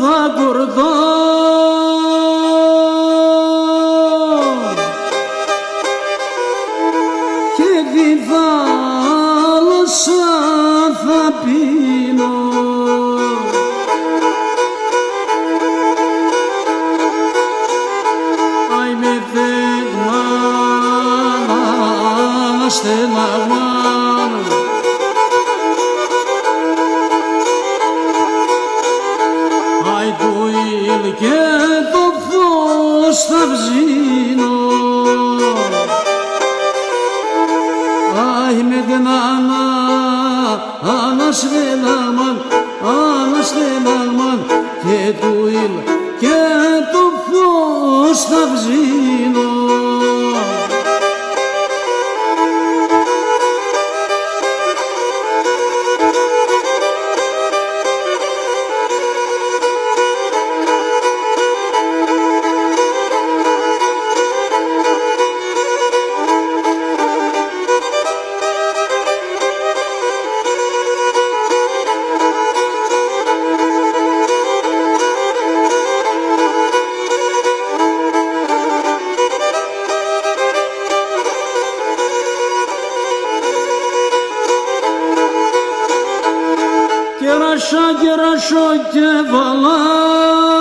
θα κορδώ και τη θάλασσα θα πίνω. Άι με δεγμάνα στελαγμάνα άι του ήλ και το φως θα βζίνω. Άι με την αναστελαγμάν και του ήλ και το φως θα βζίνω. Κεράσω και βαλά